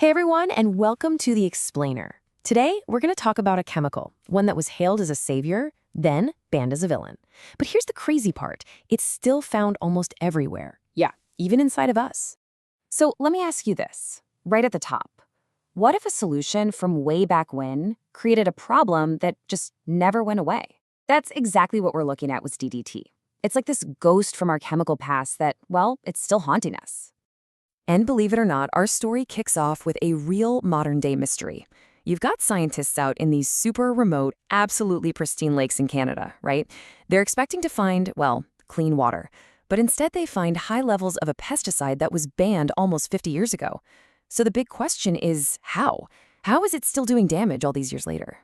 Hey everyone, and welcome to The Explainer. Today, we're going to talk about a chemical, one that was hailed as a savior, then banned as a villain. But here's the crazy part. It's still found almost everywhere. Yeah, even inside of us. So let me ask you this, right at the top. What if a solution from way back when created a problem that just never went away? That's exactly what we're looking at with DDT. It's like this ghost from our chemical past that, well, it's still haunting us. And believe it or not, our story kicks off with a real modern-day mystery. You've got scientists out in these super remote, absolutely pristine lakes in Canada, right? They're expecting to find, well, clean water. But instead they find high levels of a pesticide that was banned almost 50 years ago. So the big question is, how? How is it still doing damage all these years later?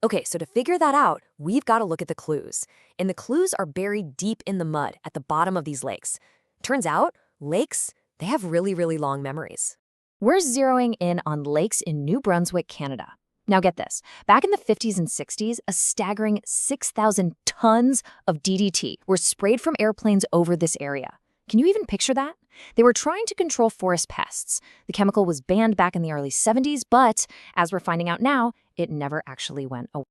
Okay, so to figure that out, we've got to look at the clues. And the clues are buried deep in the mud at the bottom of these lakes. Turns out, lakes, they have really long memories. We're zeroing in on lakes in New Brunswick, Canada. Now get this, back in the 50s and 60s, a staggering 6,000 tons of DDT were sprayed from airplanes over this area. Can you even picture that? They were trying to control forest pests. The chemical was banned back in the early 70s, but as we're finding out now, it never actually went away.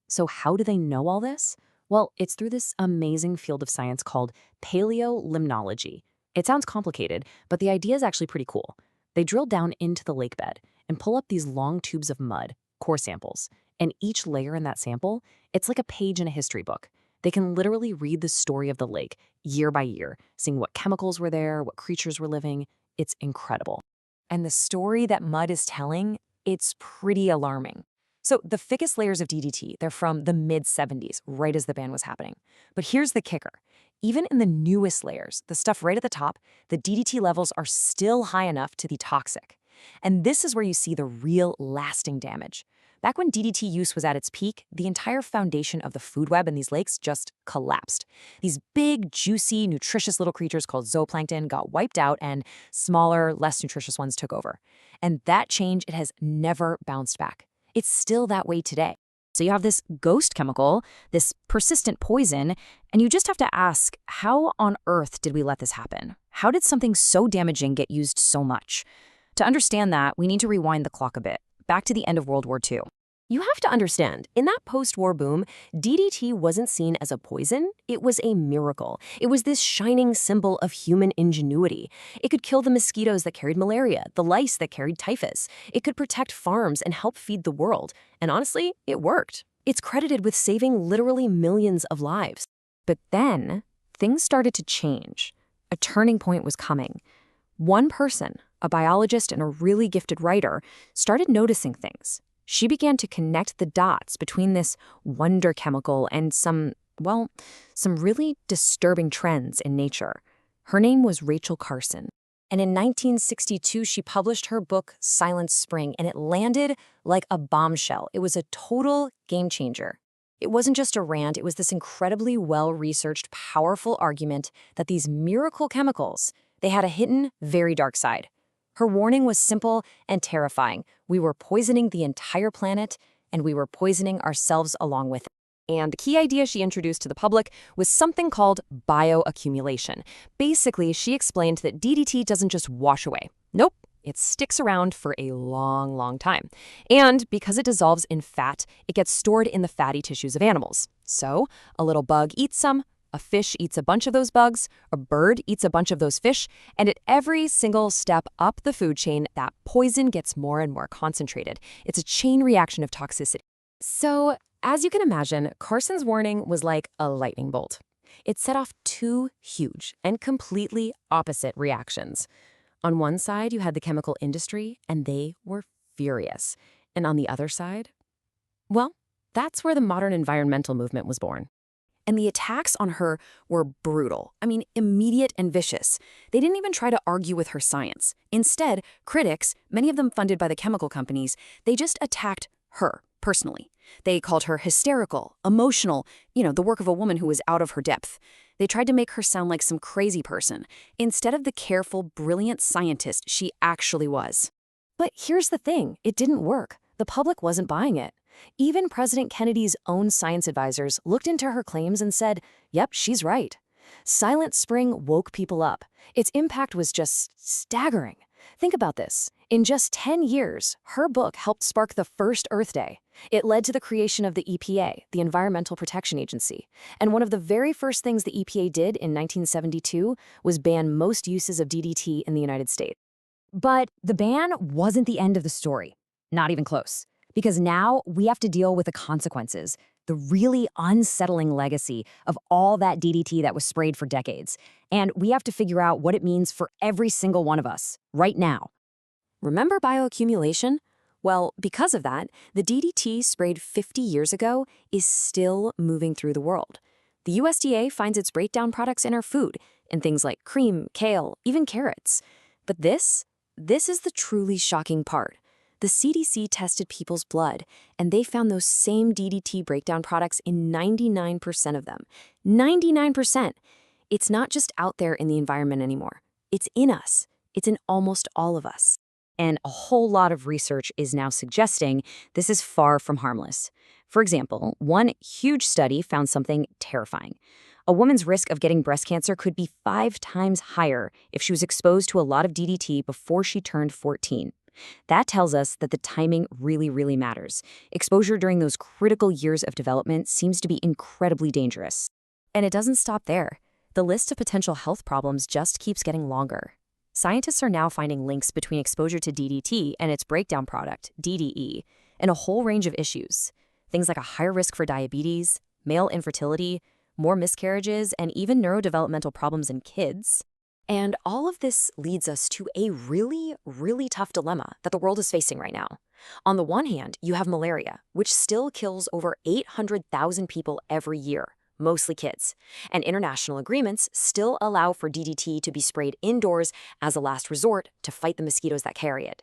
So how do they know all this? Well, it's through this amazing field of science called paleolimnology. It sounds complicated, but the idea is actually pretty cool. They drill down into the lake bed and pull up these long tubes of mud, core samples, and each layer in that sample, it's like a page in a history book. They can literally read the story of the lake year by year, seeing what chemicals were there, what creatures were living. It's incredible. And the story that mud is telling, it's pretty alarming. So the thickest layers of DDT, they're from the mid-70s, right as the ban was happening. But here's the kicker. Even in the newest layers, the stuff right at the top, the DDT levels are still high enough to be toxic. And this is where you see the real lasting damage. Back when DDT use was at its peak, the entire foundation of the food web in these lakes just collapsed. These big, juicy, nutritious little creatures called zooplankton got wiped out and smaller, less nutritious ones took over. And that change, it has never bounced back. It's still that way today. So you have this ghost chemical, this persistent poison, and you just have to ask, how on earth did we let this happen? How did something so damaging get used so much? To understand that, we need to rewind the clock a bit, back to the end of World War II. You have to understand, in that post-war boom, DDT wasn't seen as a poison, it was a miracle. It was this shining symbol of human ingenuity. It could kill the mosquitoes that carried malaria, the lice that carried typhus. It could protect farms and help feed the world. And honestly, it worked. It's credited with saving literally millions of lives. But then, things started to change. A turning point was coming. One person, a biologist and a really gifted writer, started noticing things. She began to connect the dots between this wonder chemical and some really disturbing trends in nature. Her name was Rachel Carson. And in 1962, she published her book, Silent Spring, and it landed like a bombshell. It was a total game changer. It wasn't just a rant, it was this incredibly well-researched, powerful argument that these miracle chemicals, they had a hidden, very dark side. Her warning was simple and terrifying. We were poisoning the entire planet, and we were poisoning ourselves along with it. And the key idea she introduced to the public was something called bioaccumulation. Basically, she explained that DDT doesn't just wash away. Nope, it sticks around for a long time. And because it dissolves in fat, it gets stored in the fatty tissues of animals. So a little bug eats some, a fish eats a bunch of those bugs, a bird eats a bunch of those fish, and at every single step up the food chain, that poison gets more and more concentrated. It's a chain reaction of toxicity. So, as you can imagine, Carson's warning was like a lightning bolt. It set off two huge and completely opposite reactions. On one side, you had the chemical industry, and they were furious. And on the other side, well, that's where the modern environmental movement was born. And the attacks on her were brutal. I mean, immediate and vicious. They didn't even try to argue with her science. Instead, critics, many of them funded by the chemical companies, they just attacked her personally. They called her hysterical, emotional, the work of a woman who was out of her depth. They tried to make her sound like some crazy person, instead of the careful, brilliant scientist she actually was. But here's the thing, it didn't work. The public wasn't buying it. Even President Kennedy's own science advisors looked into her claims and said, yep, she's right. Silent Spring woke people up. Its impact was just staggering. Think about this. In just 10 years, her book helped spark the first Earth Day. It led to the creation of the EPA, the Environmental Protection Agency. And one of the very first things the EPA did in 1972 was ban most uses of DDT in the United States. But the ban wasn't the end of the story. Not even close. Because now we have to deal with the consequences, the really unsettling legacy of all that DDT that was sprayed for decades. And we have to figure out what it means for every single one of us, right now. Remember bioaccumulation? Well, because of that, the DDT sprayed 50 years ago is still moving through the world. The USDA finds its breakdown products in our food, in things like cream, kale, even carrots. But this is the truly shocking part. The CDC tested people's blood, and they found those same DDT breakdown products in 99% of them. 99%! It's not just out there in the environment anymore. It's in us. It's in almost all of us. And a whole lot of research is now suggesting this is far from harmless. For example, one huge study found something terrifying. A woman's risk of getting breast cancer could be 5 times higher if she was exposed to a lot of DDT before she turned 14. That tells us that the timing really, really matters. Exposure during those critical years of development seems to be incredibly dangerous. And it doesn't stop there. The list of potential health problems just keeps getting longer. Scientists are now finding links between exposure to DDT and its breakdown product, DDE, in a whole range of issues. Things like a higher risk for diabetes, male infertility, more miscarriages, and even neurodevelopmental problems in kids. And all of this leads us to a really, really tough dilemma that the world is facing right now. On the one hand, you have malaria, which still kills over 800,000 people every year, mostly kids. And international agreements still allow for DDT to be sprayed indoors as a last resort to fight the mosquitoes that carry it.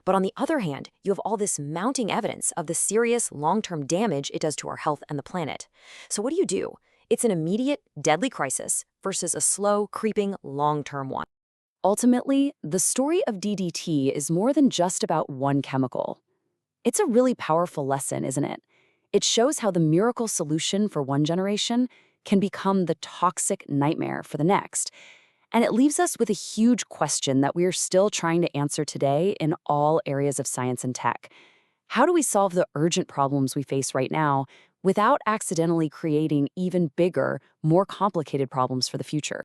But on the other hand, you have all this mounting evidence of the serious long-term damage it does to our health and the planet. So what do? It's an immediate, deadly crisis versus a slow, creeping, long-term one. Ultimately, the story of DDT is more than just about one chemical. It's a really powerful lesson, isn't it? It shows how the miracle solution for one generation can become the toxic nightmare for the next. And it leaves us with a huge question that we are still trying to answer today in all areas of science and tech. How do we solve the urgent problems we face right now without accidentally creating even bigger, more complicated problems for the future?